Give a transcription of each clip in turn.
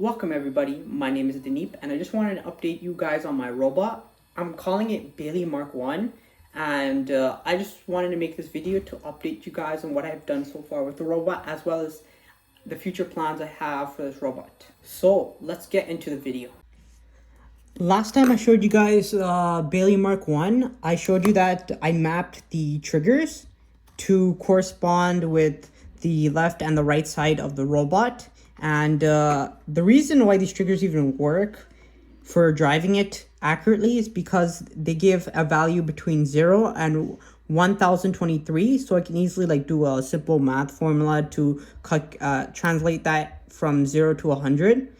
Welcome everybody, my name is Deneep and I just wanted to update you guys on my robot. I'm calling it Bailey Mark 1 and I just wanted to make this video to update you guys on what I've done so far with the robot as well as the future plans I have for this robot. So let's get into the video. Last time I showed you guys Bailey Mark 1, I showed you that I mapped the triggers to correspond with the left and the right side of the robot. And the reason why these triggers even work for driving it accurately is because they give a value between 0 and 1023. So I can easily do a simple math formula to translate that from 0 to 100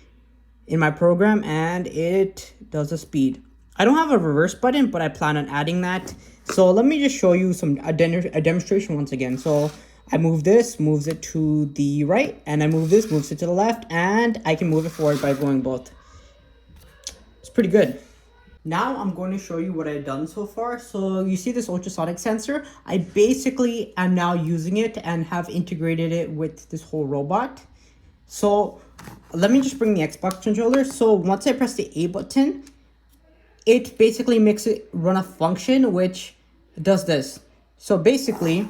in my program, and it does a speed. I don't have a reverse button, but I plan on adding that. So let me just show you a demonstration once again. So I move this, moves it to the right, and I move this, moves it to the left, and I can move it forward by going both. It's pretty good. Now I'm going to show you what I've done so far. So you see this ultrasonic sensor? I basically am now using it and have integrated it with this whole robot. So let me just bring the Xbox controller. So once I press the A button, it basically makes it run a function which does this. So basically,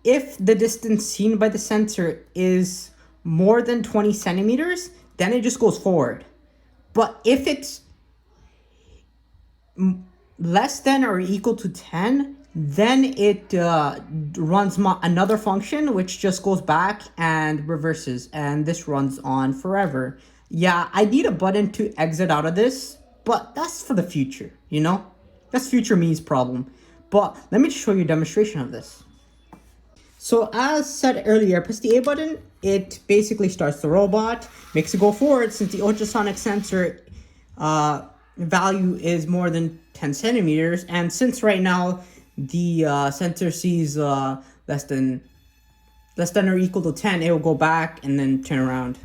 if the distance seen by the sensor is more than 20 centimeters, then it just goes forward. But if it's less than or equal to 10, then it runs another function, which just goes back and reverses. And this runs on forever. Yeah, I need a button to exit out of this, but that's for the future, you know? That's future me's problem. But let me show you a demonstration of this. So as said earlier, press the A button, it basically starts the robot, makes it go forward since the ultrasonic sensor value is more than 10 centimeters. And since right now the sensor sees less than or equal to 10, it will go back and then turn around.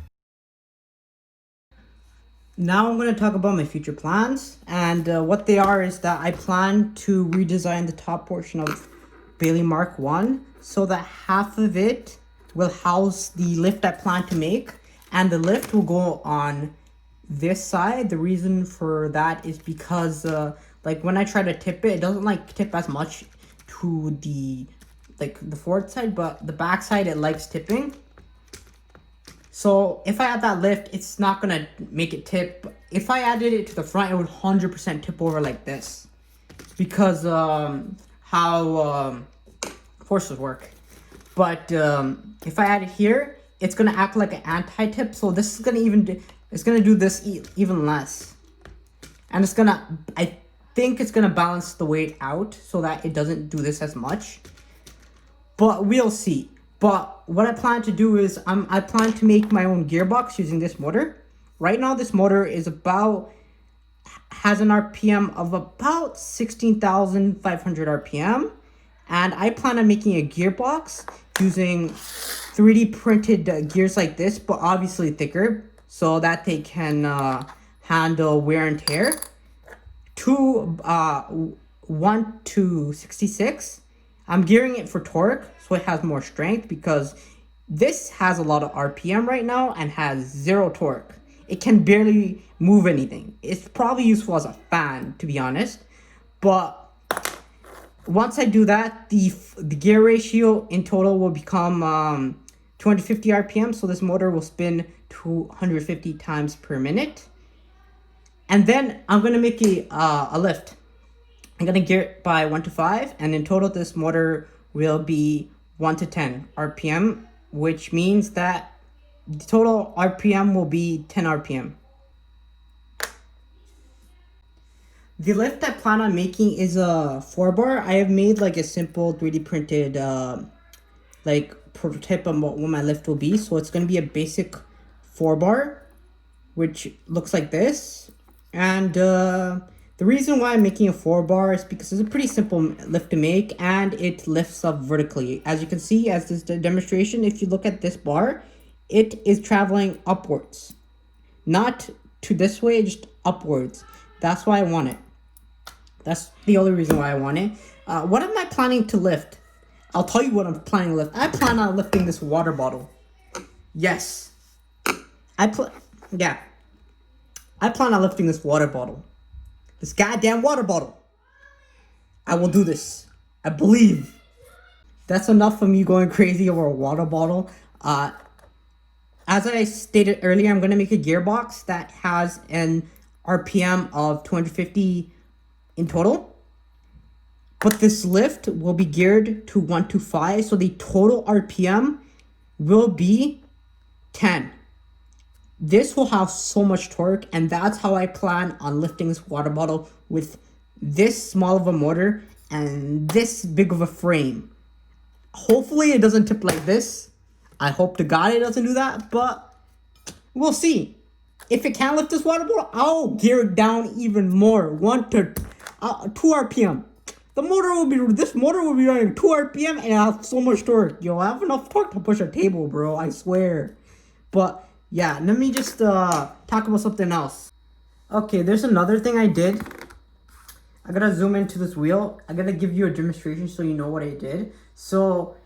Now I'm going to talk about my future plans, and what they are is that I plan to redesign the top portion of Bailey Mark 1 so that half of it will house the lift I plan to make, and the lift will go on this side. The reason for that is because when I try to tip it, it doesn't tip as much to the forward side, but the back side it likes tipping. So if I add that lift, it's not gonna make it tip. If I added it to the front, it would 100% tip over like this, because how forces work. But if I add it here, it's gonna act like an anti-tip. So this is gonna do this even less, and I think it's gonna balance the weight out so that it doesn't do this as much. But we'll see. But what I plan to do is I plan to make my own gearbox using this motor. Right now, this motor has an RPM of about 16,500 RPM. And I plan on making a gearbox using 3D printed gears like this, but obviously thicker, so that they can handle wear and tear. 1 to 66. I'm gearing it for torque, so it has more strength, because this has a lot of RPM right now and has 0 torque. It can barely move anything. It's probably useful as a fan, to be honest. But once I do that, the gear ratio in total will become 250 RPM. So this motor will spin 250 times per minute. And then I'm going to make a lift. I'm going to gear it by 1 to 5. And in total, this motor will be 1 to 10 RPM, which means that the total RPM will be 10 RPM. The lift I plan on making is a 4-bar. I have made a simple 3D printed prototype of what my lift will be. So it's going to be a basic 4-bar, which looks like this. And the reason why I'm making a 4-bar is because it's a pretty simple lift to make, and it lifts up vertically. As you can see, as this demonstration, if you look at this bar, it is traveling upwards. Not to this way, just upwards. That's why I want it. That's the only reason why I want it. What am I planning to lift? I'll tell you what I'm planning to lift. I plan on lifting this water bottle. Yes. yeah, I plan on lifting this water bottle. This goddamn water bottle. I will do this. I believe. That's enough of me going crazy over a water bottle. As I stated earlier, I'm going to make a gearbox that has an RPM of 250 in total. But this lift will be geared to 125, so the total RPM will be 10. This will have so much torque, and that's how I plan on lifting this water bottle with this small of a motor and this big of a frame. Hopefully it doesn't tip like this. I hope to God it doesn't do that, but we'll see. If it can lift this water bottle, I'll gear it down even more. 2 RPM. This motor will be running 2 RPM and I have so much torque. Yo, I have enough torque to push a table, bro. I swear. But yeah, let me just talk about something else. Okay, there's another thing I did. I gotta zoom into this wheel. I gotta give you a demonstration so you know what I did. So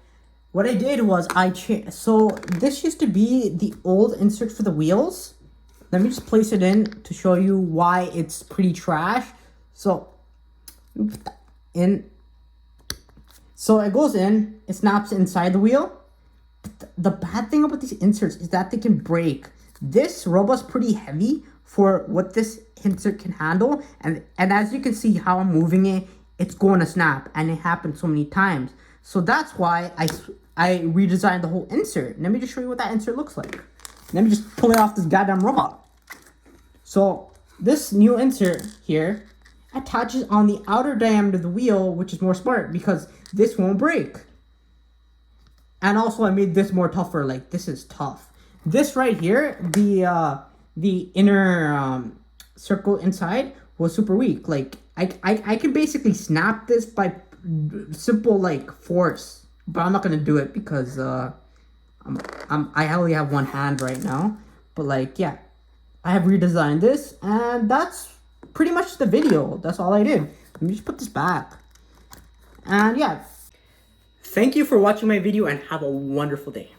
what I did was so this used to be the old insert for the wheels. Let me just place it in to show you why it's pretty trash. So in, so it goes in, it snaps inside the wheel. The bad thing about these inserts is that they can break. This robot's pretty heavy for what this insert can handle, and as you can see how I'm moving it, it's going to snap, and it happened so many times. So that's why I redesigned the whole insert. Let me just show you what that insert looks like. Let me just pull it off this goddamn robot. So this new insert here attaches on the outer diameter of the wheel, which is more smart because this won't break. And also I made this more tougher. Like, this is tough. This right here, the inner circle inside was super weak. Like, I can basically snap this by simple like force, but I'm not gonna do it because I only have one hand right now. But like, yeah, I have redesigned this, and that's pretty much the video. That's all I did. Let me just put this back. And yeah, thank you for watching my video and have a wonderful day.